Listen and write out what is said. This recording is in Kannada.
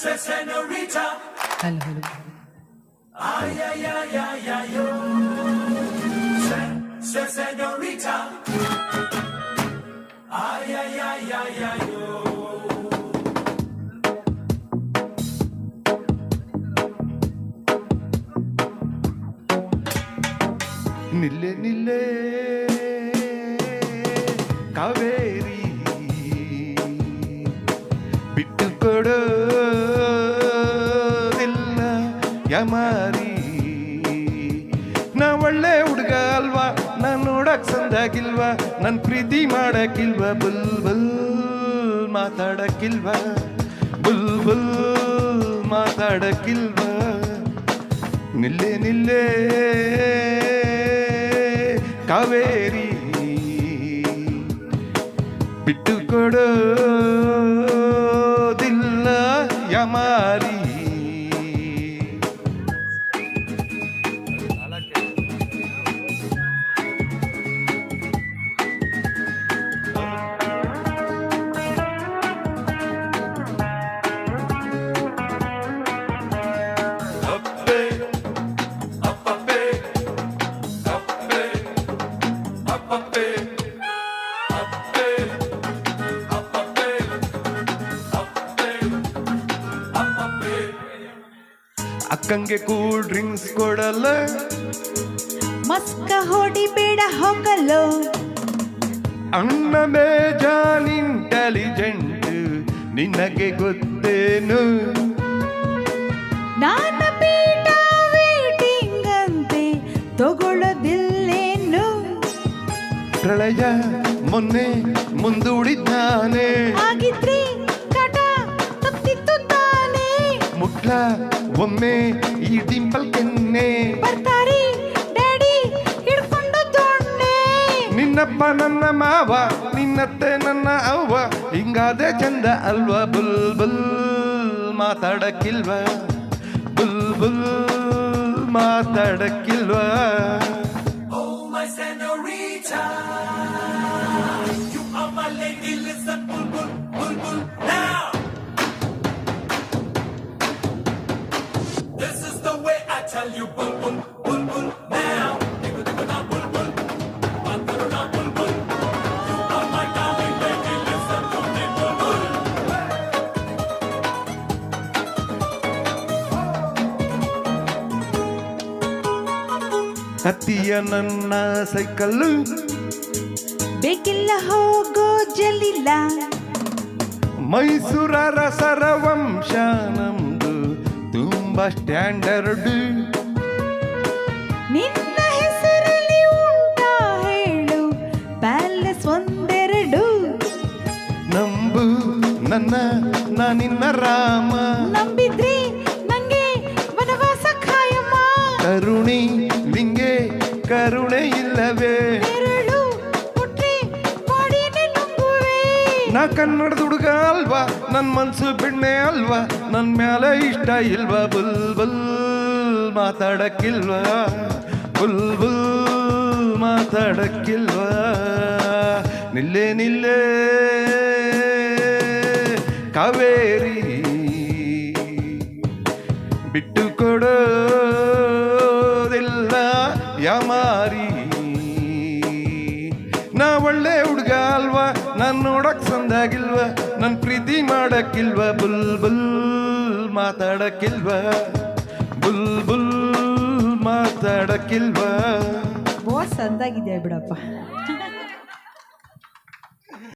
senorita. Hello. Ay, ay, ay, ay, ay, yo. Senorita. Ay, ay, ay, ay, ay, yo. ನಿಲ್ಲೆ ನಿಲ್ಲೆ ಕಾವೇರಿ ಬಿಟ್ಟು ಕೊಡೋದಿಲ್ಲ ಯಮಾರಿ. ನಾ ಒಳ್ಳೆ ಹುಡುಗ ಅಲ್ವಾ, ನಾನ್ ನೋಡಕ್ ಸಂದಾಗಿಲ್ವಾ, ನನ್ ಪ್ರೀತಿ ಮಾಡಕ್ಕಿಲ್ವಾ, ಬುಲ್ ಬುಲ್ ಮಾತಾಡಕ್ಕಿಲ್ವಾ, ಬುಲ್ ಬುಲ್ ಮಾತಾಡಕ್ಕಿಲ್ವಾ. ನಿಲ್ಲೆ ನಿಲ್ಲೆ ಕಾವೇರಿ ಬಿಟ್ಟು ಕೊಡೋದಿಲ್ಲ ಯಮಾರಿ. ಅಕ್ಕಂಗೆ ಕೂಲ್ ಡ್ರಿಂಕ್ಸ್ ಕೊಡಲ್ಲ, ಮಸ್ಕ ಹೊಡಿಬೇಡ ಹೋಗಲು. ಅಣ್ಣ ಬೇಜಾನ್ ಇಂಟೆಲಿಜೆಂಟ್ ನಿನಗೆ ಗೊತ್ತೇನು. ನಾನ ಪೀಠ ವೇಟಿಂಗ್ ಅಂತೆ ತಗೊಳ್ಳೋದಿಲ್ಲೇನು. ಪ್ರಳಯ ಮೊನ್ನೆ ಮುಂದೂಡಿದ್ದಾನೆ, ಆಗಿದ್ರೆ ಕಟ ತಪ್ಪಿತ್ತು ತಾನೆ. ಮುಟ್ಲ ಒಮ್ಮೆ ಈ ಡಿಂಪಲ್ ಕೆನ್ನೆ, ಬರ್ತಾರೆ ಡ್ಯಾಡಿ ಹಿಡ್ಕೊಂಡು ದೊಣ್ಣೆ. ನಿನ್ನಪ್ಪ ನನ್ನ ಮಾವ, ನಿನ್ನತ್ತೆ ನನ್ನ ಅವ್ವ, ಹಿಂಗಾದೆ ಚಂದ ಅಲ್ವಾ. ಬುಲ್ ಬುಲ್ ಮಾತಾಡಕ್ಕಿಲ್ವಾ, ಬುಲ್ ಬುಲ್ ಮಾತಾಡಕ್ಕಿಲ್ವಾ. Oh, my senorita. You are my lady, listen, bulbul, bulbul, now. This is the way I tell you, bulbul, bulbul, now. Digga, bulbul, mantaruna, bulbul. You are my darling lady, listen to me, bulbul. ಹತ್ತಿಯ ನನ್ನ ಸೈಕಲ್ಲು ಬೇಕಿಲ್ಲ ಹೋಗೋ ಜಲಿಲ್ಲ. ಮೈಸೂರರ ಸರವಂಶ ನಮ್ದು ತುಂಬಾ ಸ್ಟ್ಯಾಂಡರ್ಡ್. ನಿನ್ನ ಹೆಸರಲ್ಲಿ ಉಂಟಾ ಹೇಳು ಪ್ಯಾಲೇಸ್ ಒಂದೆರಡು. ನಂಬು ನನ್ನ ನಾನಿನ್ನ ರಾಮ, ನಂಬಿದ್ರಿ ನಂಗೆ ವನವಾಸ ಖಾಯಮ್ಮ. ಕರುಣಿ ನಿಂಗೆ ಕರುಣೆ ಇಲ್ಲವೇ. ನೆರಳು ಮುಟ್ರೆ ಬಾಡಿನೇ ನುಂಗುವೆ. ನಾ ಕನ್ನಡದ ಹುಡುಗ ಅಲ್ವಾ, ನನ್ ಮನ್ಸು ಬೆಣ್ಣೆ ಅಲ್ವಾ, ನನ್ ಮ್ಯಾಲೆ ಇಷ್ಟ ಇಲ್ವಾ. ಬುಲ್ ಬುಲ್ ಮಾತಾಡಕ್ಕಿಲ್ವಾ, ಬುಲ್ ಬುಲ್ ಮಾತಾಡಕ್ಕಿಲ್ವಾ. ನಿಲ್ಲೆ ನಿಲ್ಲೆ ಕಾವೇರಿ ಬಿಟ್ಟು ಕೊಡೋದಿಲ್ಲ ಯಮಾರಿ. ನಾ ಒಳ್ಳೆ ಹುಡುಗ ಅಲ್ವಾ, ನಾನ್ ನೋಡಕ್ ಸಂದಾಗಿಲ್ವಾ, ನನ್ ಪ್ರೀತಿ ಮಾಡಕ್ಕಿಲ್ವಾ. ಬುಲ್ ಬುಲ್ ಮಾತಾಡಕ್ಕಿಲ್ವಾ, ಬುಲ್ ಬುಲ್ ಮಾತಾಡಕ್ಕಿಲ್ವಾ. ಬಾಸ್ ಅಂದಾಗಿದೆ ಬಿಡಪ್ಪ.